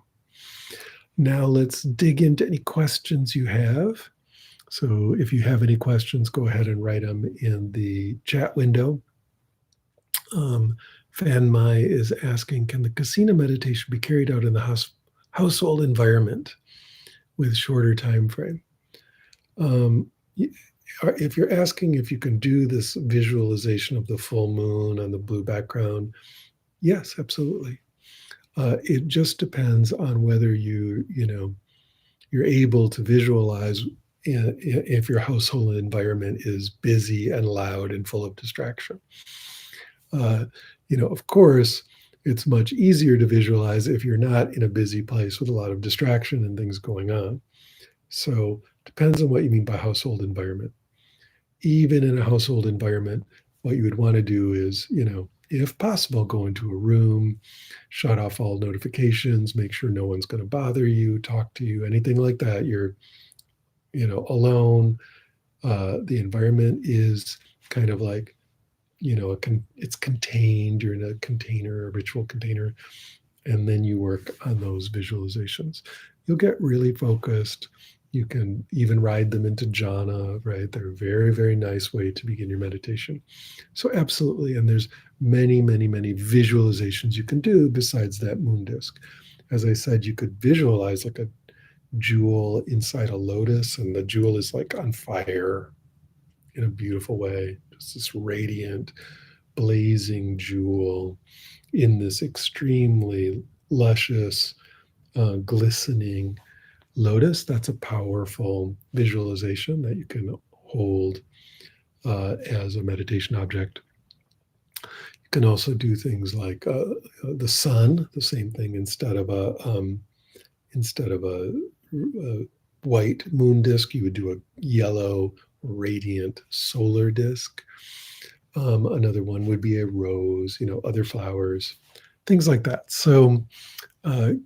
Now let's dig into any questions you have. So if you have any questions, go ahead and write them in the chat window. Fan Mai is asking, can the kasina meditation be carried out in the household environment with shorter time frame? If you're asking if you can do this visualization of the full moon on the blue background, yes, absolutely. It just depends on whether you're able to visualize if your household environment is busy and loud and full of distraction. Of course, it's much easier to visualize if you're not in a busy place with a lot of distraction and things going on. So depends on what you mean by household environment. Even in a household environment, what you would want to do is, if possible, go into a room, shut off all notifications, make sure no one's going to bother you, talk to you, anything like that. You're, alone. The environment is kind of like, it's contained. You're in a container, a ritual container, and then you work on those visualizations. You'll get really focused. You can even ride them into jhana, right? They're a very, very nice way to begin your meditation. So absolutely, and there's many, many, many visualizations you can do besides that moon disk. As I said, you could visualize like a jewel inside a lotus, and the jewel is like on fire in a beautiful way, just this radiant, blazing jewel in this extremely luscious, glistening lotus. That's a powerful visualization that you can hold as a meditation object. You can also do things like the sun, the same thing. Instead of a white moon disk, you would do a yellow radiant solar disk. Another one would be a rose, other flowers, things like that. So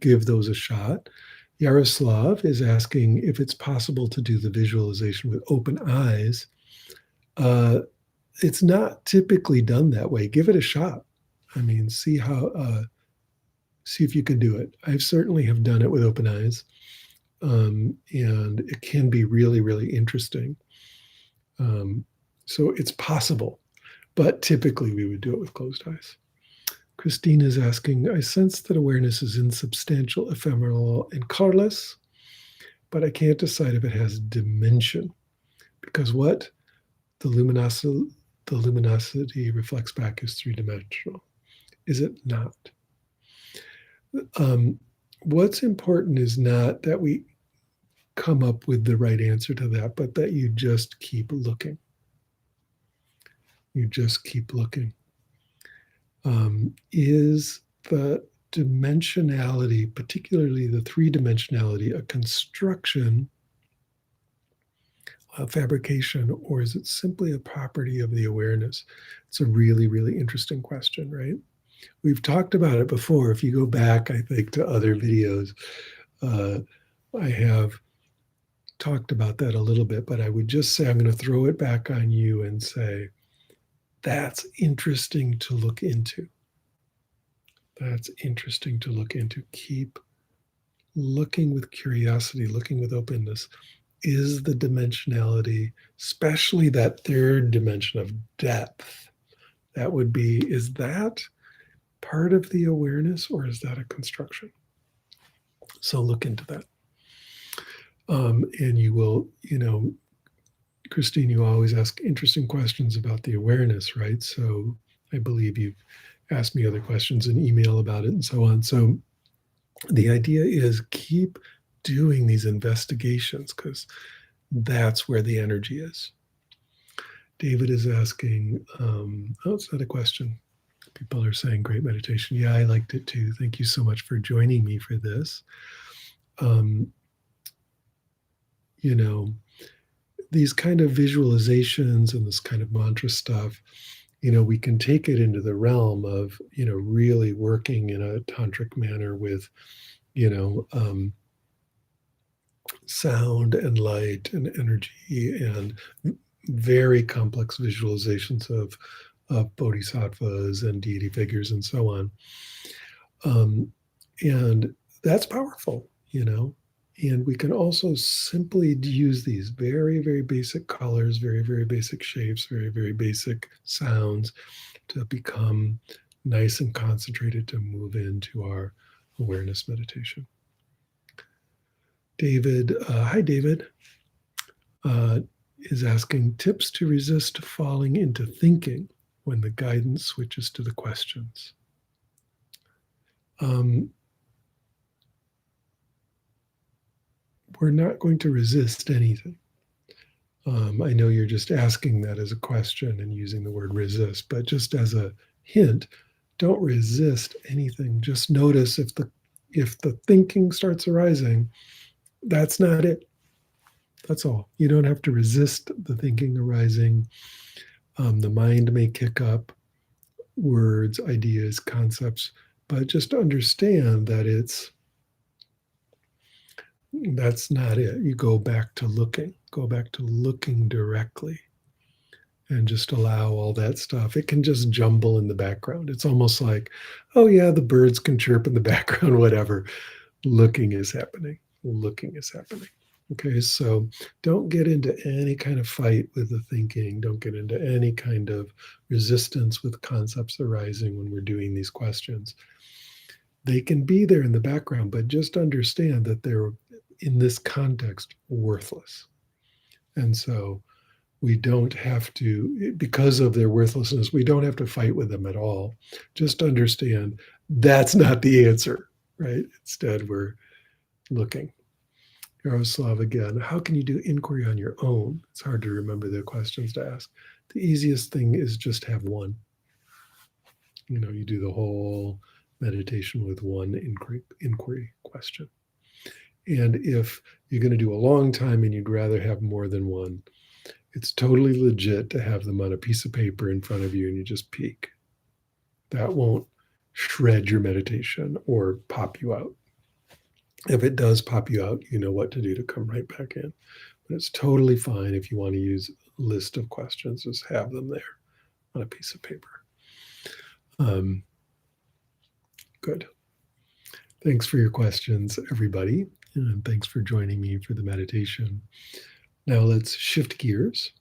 give those a shot. Yaroslav is asking if it's possible to do the visualization with open eyes. It's not typically done that way. Give it a shot. I mean, see if you can do it. I certainly have done it with open eyes, and it can be really, really interesting. So it's possible, but typically we would do it with closed eyes. Christine is asking, I sense that awareness is insubstantial, ephemeral, and colorless, but I can't decide if it has dimension, because what the luminosity reflects back is three-dimensional. Is it not? What's important is not that we come up with the right answer to that, but that you just keep looking. You just keep looking. Is the dimensionality, particularly the three-dimensionality, a construction, a fabrication, or is it simply a property of the awareness? It's a really, really interesting question, right? We've talked about it before. If you go back, I think, to other videos, I have talked about that a little bit, but I would just say, I'm going to throw it back on you and say, that's interesting to look into. That's interesting to look into. Keep looking with curiosity, looking with openness. Is the dimensionality, especially that third dimension of depth, that would be, is that part of the awareness or is that a construction? So look into that. And you will, Christine, you always ask interesting questions about the awareness, right? So I believe you've asked me other questions in email about it and so on. So the idea is keep doing these investigations because that's where the energy is. David is asking, it's not a question. People are saying great meditation. Yeah, I liked it too. Thank you so much for joining me for this. These kind of visualizations and this kind of mantra stuff, we can take it into the realm of, really working in a tantric manner with, sound and light and energy and very complex visualizations of bodhisattvas and deity figures and so on. And that's powerful, And we can also simply use these very, very basic colors, very, very basic shapes, very, very basic sounds to become nice and concentrated to move into our awareness meditation. David, hi David, is asking tips to resist falling into thinking when the guidance switches to the questions. We're not going to resist anything. I know you're just asking that as a question and using the word resist, but just as a hint, don't resist anything. Just notice if the thinking starts arising, that's not it. That's all. You don't have to resist the thinking arising. The mind may kick up words, ideas, concepts, but just understand that that's not it. You go back to looking directly, and just allow all that stuff. It can just jumble in the background. It's almost like, oh yeah, the birds can chirp in the background, whatever. Looking is happening. Looking is happening. Okay, so don't get into any kind of fight with the thinking. Don't get into any kind of resistance with concepts arising when we're doing these questions. They can be there in the background, but just understand that they're, in this context, worthless. And so we don't have to, because of their worthlessness, we don't have to fight with them at all. Just understand that's not the answer, right? Instead, we're looking. Yaroslav again, how can you do inquiry on your own? It's hard to remember the questions to ask. The easiest thing is just have one. You do the whole meditation with one inquiry question. And if you're going to do a long time and you'd rather have more than one, it's totally legit to have them on a piece of paper in front of you and you just peek. That won't shred your meditation or pop you out. If it does pop you out, you know what to do to come right back in. But it's totally fine if you want to use a list of questions, just have them there on a piece of paper. Good. Thanks for your questions, everybody. And thanks for joining me for the meditation. Now let's shift gears.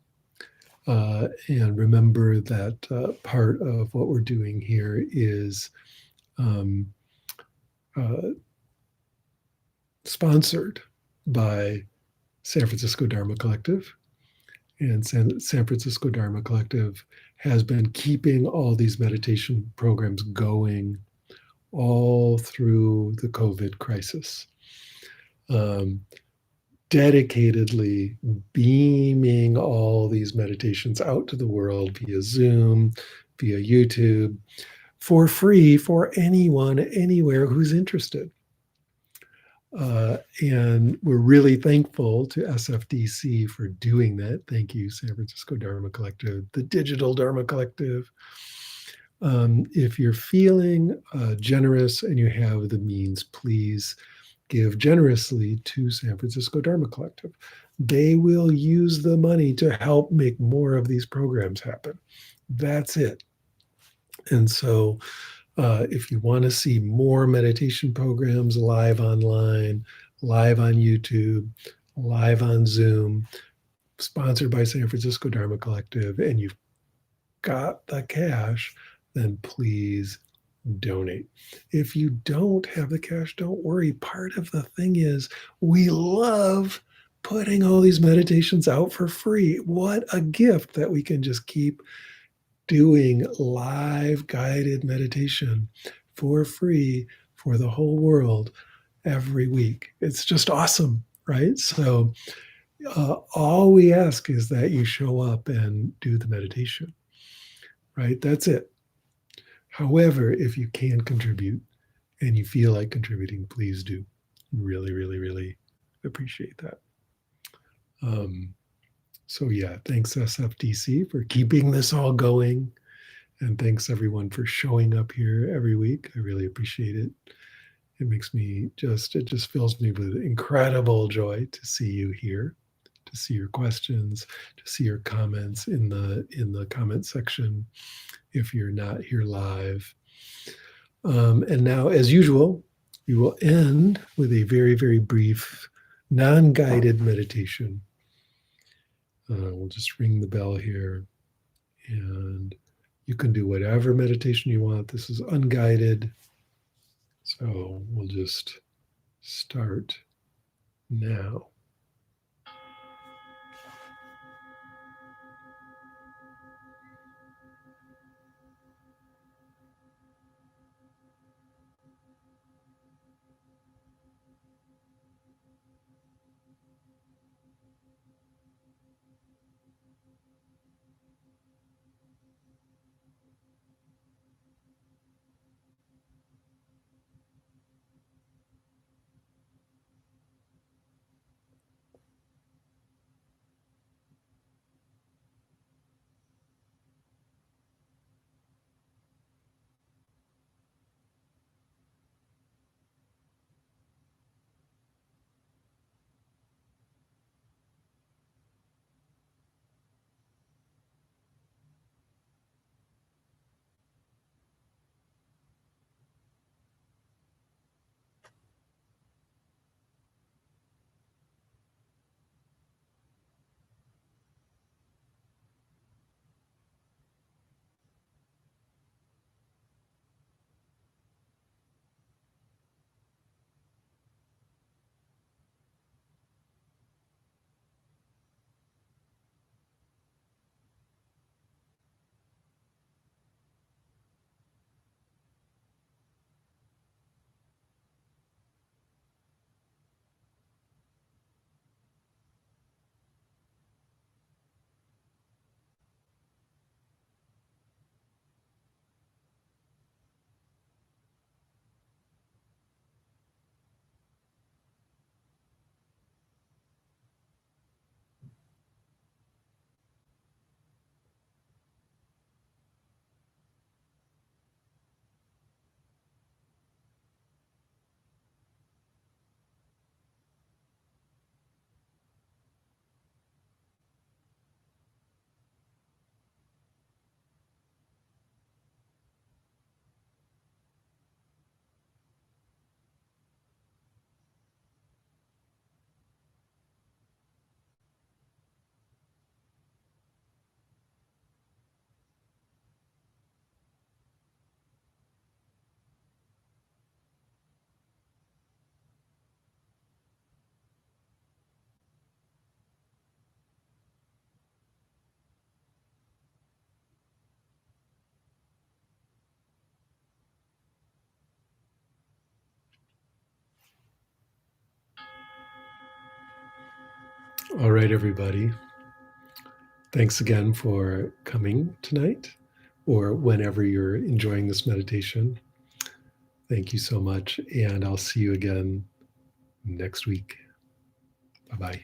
And remember that part of what we're doing here is sponsored by San Francisco Dharma Collective. And San Francisco Dharma Collective has been keeping all these meditation programs going all through the COVID crisis. Dedicatedly beaming all these meditations out to the world via Zoom, via YouTube, for free for anyone, anywhere who's interested. And we're really thankful to SFDC for doing that. Thank you, San Francisco Dharma Collective, the Digital Dharma Collective. If you're feeling generous and you have the means, please give generously to San Francisco Dharma Collective. They will use the money to help make more of these programs happen. That's it. And so if you want to see more meditation programs live online, live on YouTube, live on Zoom, sponsored by San Francisco Dharma Collective, and you've got the cash, then please donate. If you don't have the cash, don't worry. Part of the thing is we love putting all these meditations out for free. What a gift that we can just keep doing live guided meditation for free for the whole world every week. It's just awesome, right? So all we ask is that you show up and do the meditation, right? That's it. However, if you can contribute and you feel like contributing, please do. Really, really, really appreciate that. So yeah, thanks SFDC for keeping this all going. And thanks everyone for showing up here every week. I really appreciate it. It makes me it just fills me with incredible joy to see you here, to see your questions, to see your comments in the comment section if you're not here live. And now, as usual, we will end with a very, very brief, non-guided meditation. We'll just ring the bell here, and you can do whatever meditation you want. This is unguided. So we'll just start now. All right, everybody. Thanks again for coming tonight or whenever you're enjoying this meditation. Thank you so much. And I'll see you again next week. Bye-bye.